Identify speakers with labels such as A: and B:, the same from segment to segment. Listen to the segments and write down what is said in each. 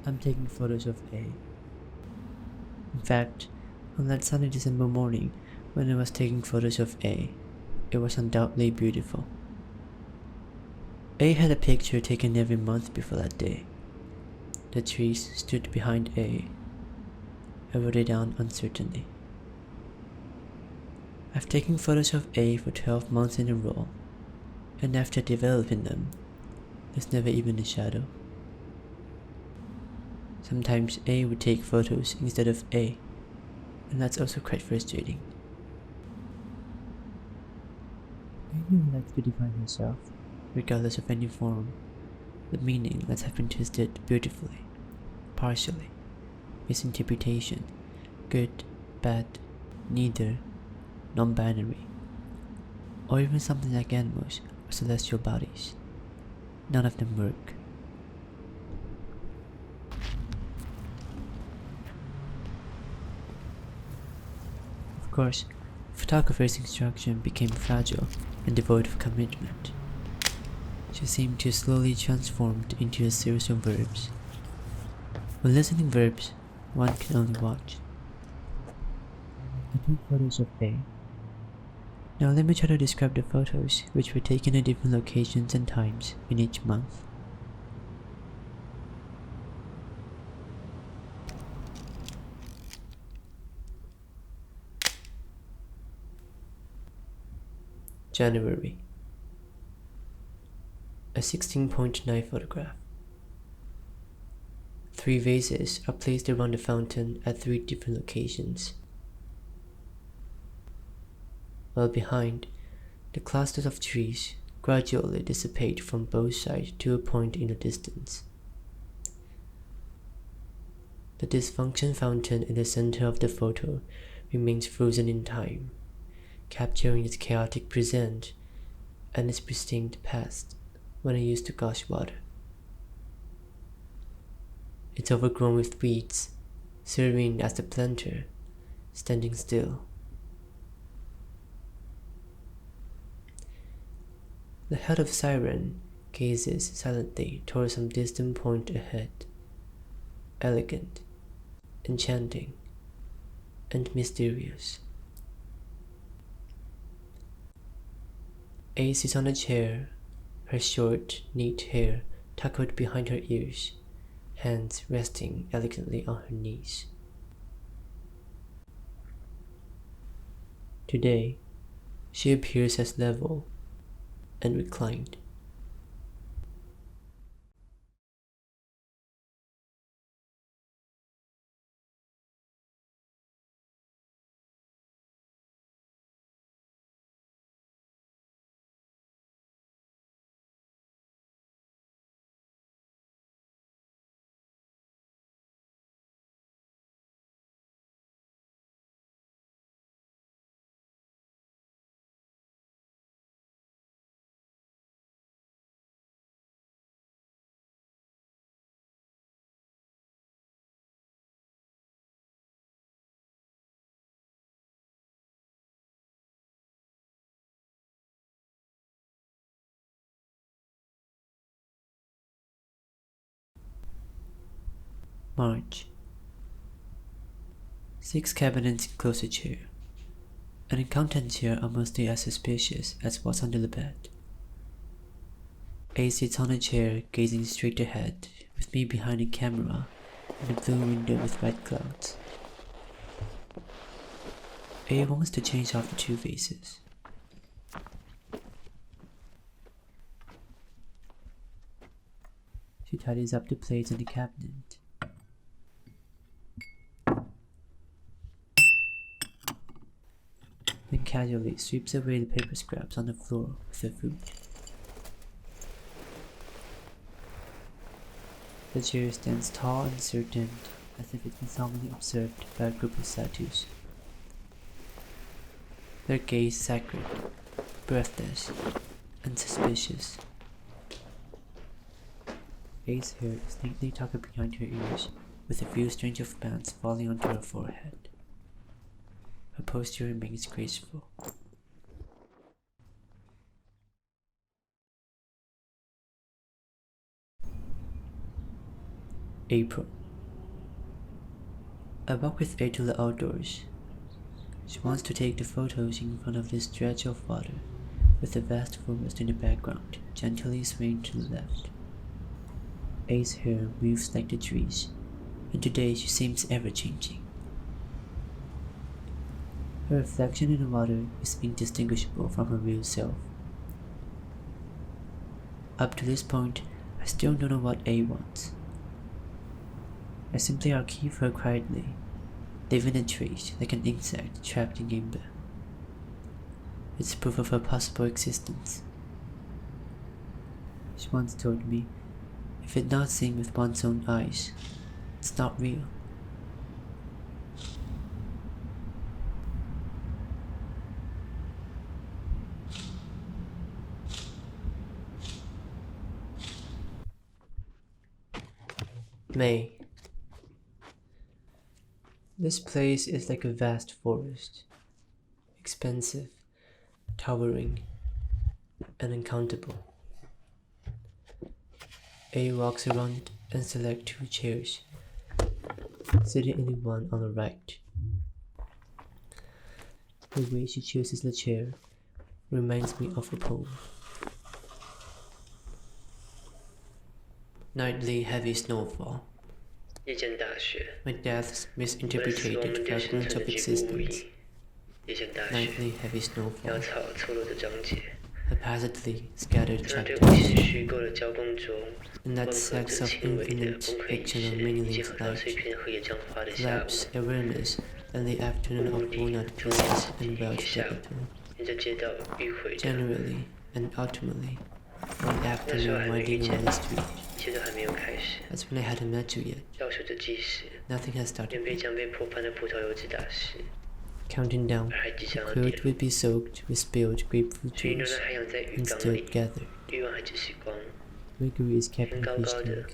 A: I'm taking photos of A. In fact, on that sunny December morning when I was taking photos of A, it was undoubtedly beautiful. A had a picture taken every month before that day. The trees stood behind A. I wrote it down uncertainly. I've taken photos of A for 12 months in a row, and after developing them, there's never even a shadow. Sometimes A would take photos instead of A, and that's also quite frustrating. A really likes to define herself, regardless of any form. The meaning that has been twisted beautifully, partially, misinterpretation, good, bad, neither, non-binary, or even something like animals or celestial bodies. None of them work. Of course, photographer's instruction became fragile and devoid of commitment. She seemed to slowly transformed into a series of verbs. With listening verbs, one can only watch. I took photos of A. Now let me try to describe the photos, which were taken at different locations and times in each month. January. A 16.9 photograph. 3 vases are placed around the fountain at 3 different locations. While behind, the clusters of trees gradually dissipate from both sides to a point in the distance. The dysfunction fountain in the center of the photo remains frozen in time, capturing its chaotic present and its pristine past when I used to gush water. It's overgrown with weeds, serving as the planter, standing still. The head of Siren gazes silently toward some distant point ahead, elegant, enchanting, and mysterious. A sits on a chair, her short, neat hair tucked behind her ears, hands resting elegantly on her knees. Today, she appears as level and reclined. March. 6 cabinets enclose a chair, and the contents here are mostly as suspicious as what's under the bed. A sits on a chair gazing straight ahead, with me behind a camera and a blue window with white clouds. A wants to change off the 2 vases. She tidies up the plates in the cabinet. Then casually sweeps away the paper scraps on the floor with her food. The chair stands tall and certain, as if it's been solemnly observed by a group of statues. Their gaze sacred, breathless, and suspicious. A's hair is neatly tucked behind her ears, with a few strange of bands falling onto her forehead. Her posture remains graceful. April. I walk with A to the outdoors. She wants to take the photos in front of this stretch of water, with the vast forest in the background, gently swaying to the left. A's hair moves like the trees, and today she seems ever-changing. Her reflection in the water is indistinguishable from her real self. Up to this point, I still don't know what A wants. I simply archive her quietly, leaving a trace like an insect trapped in amber. It's proof of her possible existence. She once told me, if it's not seen with one's own eyes, it's not real. May. This place is like a vast forest, expansive, towering, and uncountable. A walks around and selects 2 chairs, sitting in the one on the right. The way she chooses the chair reminds me of a poem. Nightly heavy snowfall.
B: 夜间大雪，
A: My death's
B: 奔死我
A: misinterpreted
B: 们就形
A: fragments
B: 成
A: of
B: 的局部无
A: existence.
B: 疑。夜间大雪，
A: Nightly heavy
B: 潦
A: snowfall.
B: 草错落的章节，
A: Haphazardly scattered
B: 在对
A: chapters.
B: 我心虚构的交工中，
A: In
B: 混
A: that
B: 合
A: sex
B: 着
A: of
B: 轻微的
A: infinite
B: 崩溃意
A: fictional
B: 识，以及
A: meaningless
B: 很多碎
A: light.
B: 片和野将发的下午，
A: Collapse awareness and the afternoon of walnut pieces and Welsh capital.
B: 沿着街道迂回着。
A: Generally and ultimately, one
B: 那时候
A: afternoon
B: 还没遇
A: winding
B: 见
A: around the street.
B: 一切都还没有开始。
A: That's when I hadn't met you yet.
B: 倒数着计时，
A: Nothing had
B: 面
A: started
B: 被
A: yet.
B: 将被破盘的葡萄柚子打湿，
A: Counting down,
B: 而还即
A: the
B: 将要
A: quilt
B: 点。
A: would be soaked with spilled grapefruit
B: 水流
A: juice
B: 的海洋在浴
A: and
B: 缸
A: stirred
B: 里，
A: together.
B: 欲望还只是光，
A: Mercury is kept
B: 天
A: in the
B: 高
A: fish
B: 高的，
A: tank.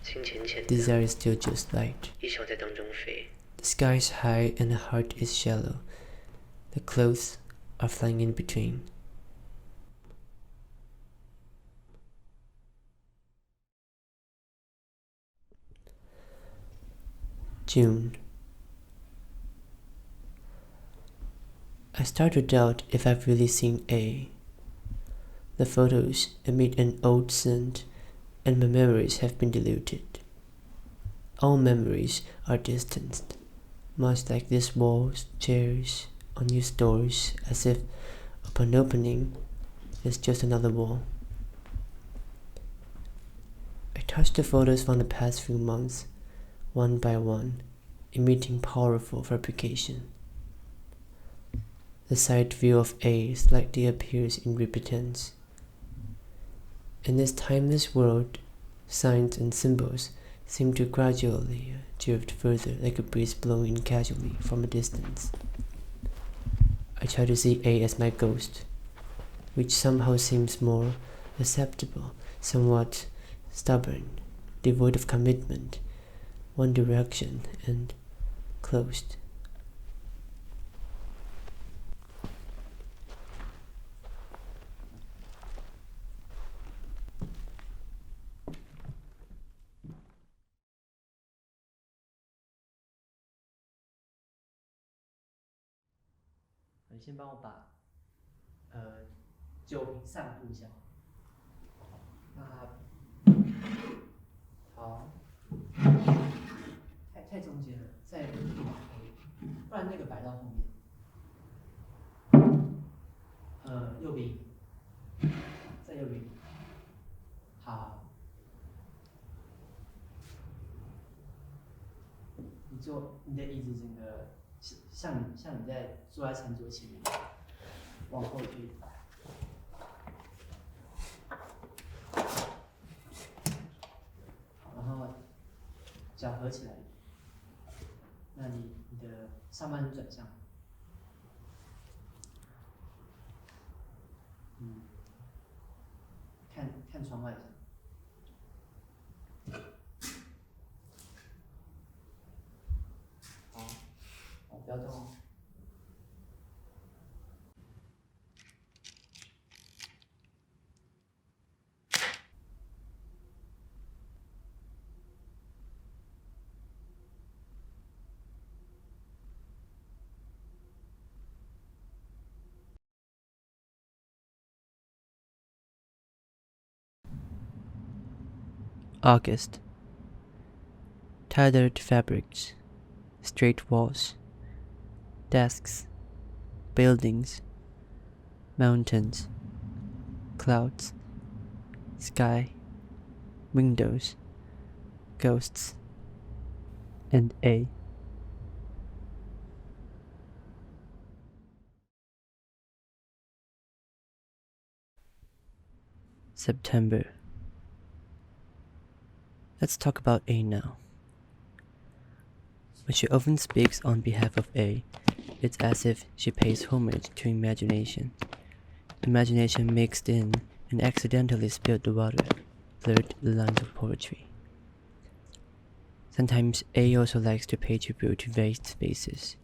B: 心浅浅的，
A: Desire is still just light.
B: 一想在当中飞。
A: The sky is high and the heart is shallow. The clothes are flying in between. June. I start to doubt if I've really seen A. The photos emit an old scent, and my memories have been diluted. All memories are distanced, much like these walls, chairs, unused doors, as if upon opening, it's just another wall. I touch the photos from the past few months, one by one, emitting powerful fabrication. The side view of A slightly appears in repentance. In this timeless world, signs and symbols seem to gradually drift further like a breeze blowing casually from a distance. I try to see A as my ghost, which somehow seems more acceptable, somewhat stubborn, devoid of commitment, one direction, and closed.
C: 你先帮我把酒瓶散布一下。那好，太中间了，再往后一点，不然那个摆到后面。右边，再右边。好，你的椅子整个像你在坐在餐桌前面，往后推。好，然后脚合起来。那你的上半身转向。看窗外一下。好，不要动哦。
A: August. Tattered fabrics, straight walls, desks, buildings, mountains, clouds, sky, windows, ghosts, and A. September. Let's talk about A now. When she often speaks on behalf of A, it's as if she pays homage to imagination. Imagination mixed in and accidentally spilled the water, blurred the lines of poetry. Sometimes A also likes to pay tribute to vast spaces.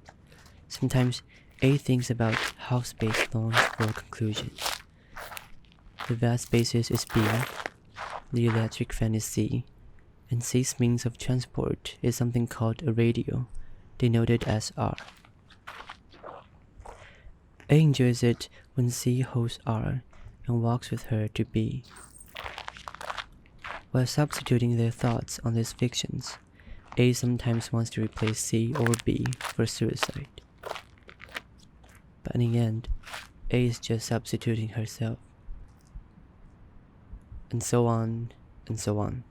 A: Sometimes A thinks about how space longs for a conclusion. The vast spaces is B, the electric fan is C, and C's means of transport is something called a radio, denoted as R. A enjoys it when C holds R and walks with her to B. While substituting their thoughts on these fictions, A sometimes wants to replace C or B for suicide. But in the end, A is just substituting herself. And so on, and so on.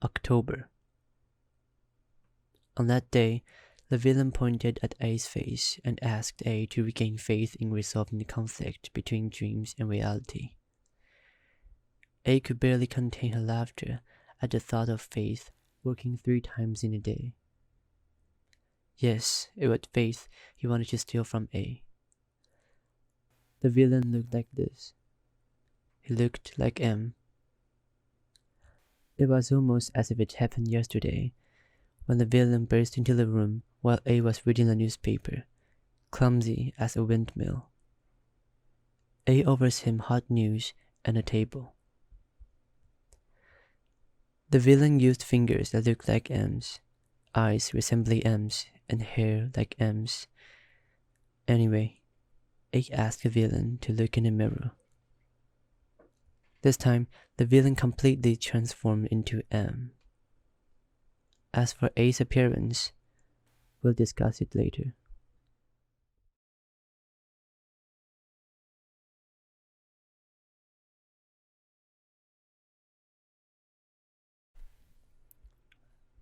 A: October. On that day, the villain pointed at A's face and asked A to regain faith in resolving the conflict between dreams and reality. A could barely contain her laughter at the thought of Faith working 3 times in a day. Yes, it was Faith he wanted to steal from A. The villain looked like this. He looked like M. It was almost as if it happened yesterday, when the villain burst into the room while A was reading the newspaper, clumsy as a windmill. A offers him hot news and a table. The villain used fingers that looked like M's, eyes resembling M's, and hair like M's. Anyway, A asked the villain to look in the mirror. This time, the villain completely transformed into M. As for A's appearance, we'll discuss it later.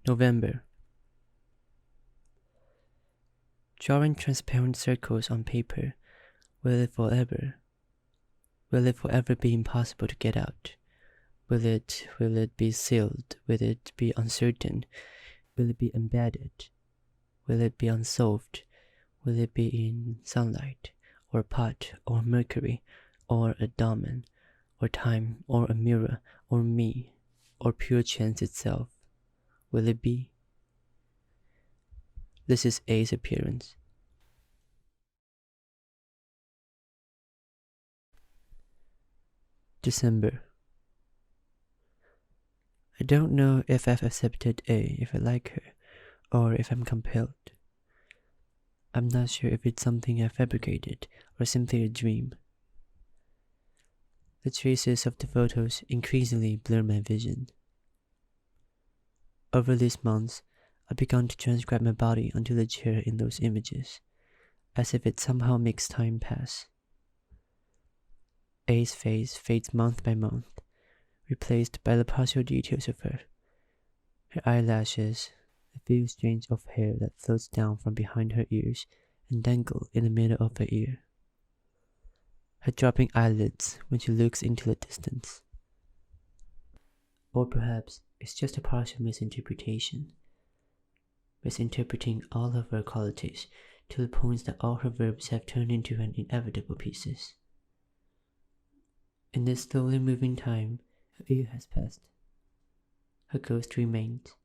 A: November. Drawing transparent circles on paper, will it forever? Will it forever be impossible to get out? Will it be sealed? Will it be uncertain? Will it be embedded? Will it be unsolved? Will it be in sunlight, or pot, or mercury, or a diamond, or time, or a mirror, or me, or pure chance itself? Will it be? This is A's appearance. December. I don't know if I've accepted A if I like her, or if I'm compelled. I'm not sure if it's something I fabricated, or simply a dream. The traces of the photos increasingly blur my vision. Over these months, I began to transcribe my body onto the chair in those images, as if it somehow makes time pass. A's face fades month by month, replaced by the partial details of her. Her eyelashes, a few strands of hair that floats down from behind her ears and dangle in the middle of her ear. Her dropping eyelids when she looks into the distance. Or perhaps it's just a partial misinterpretation. Misinterpreting all of her qualities to the point that all her verbs have turned into an inevitable pieces. In this slowly moving time, a year has passed. Her ghost remains.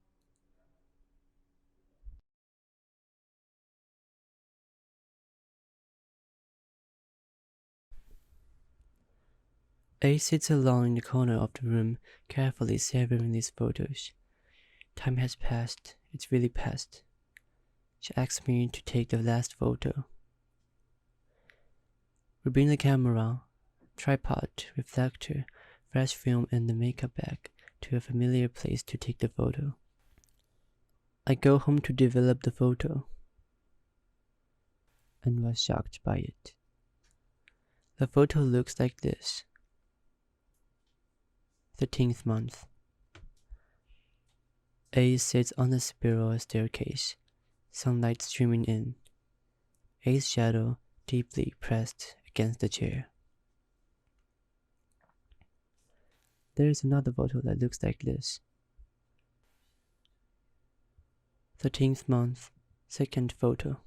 A: A sits alone in the corner of the room, carefully savoring these photos. Time has passed. It's really passed. She asks me to take the last photo. We bring the camera, tripod, reflector, flash film, and the makeup bag to a familiar place to take the photo. I go home to develop the photo and was shocked by it. The photo looks like this. 13th month. A sits on the spiral staircase, sunlight streaming in. A's shadow deeply pressed against the chair. There is another photo that looks like this. 13th month, second photo.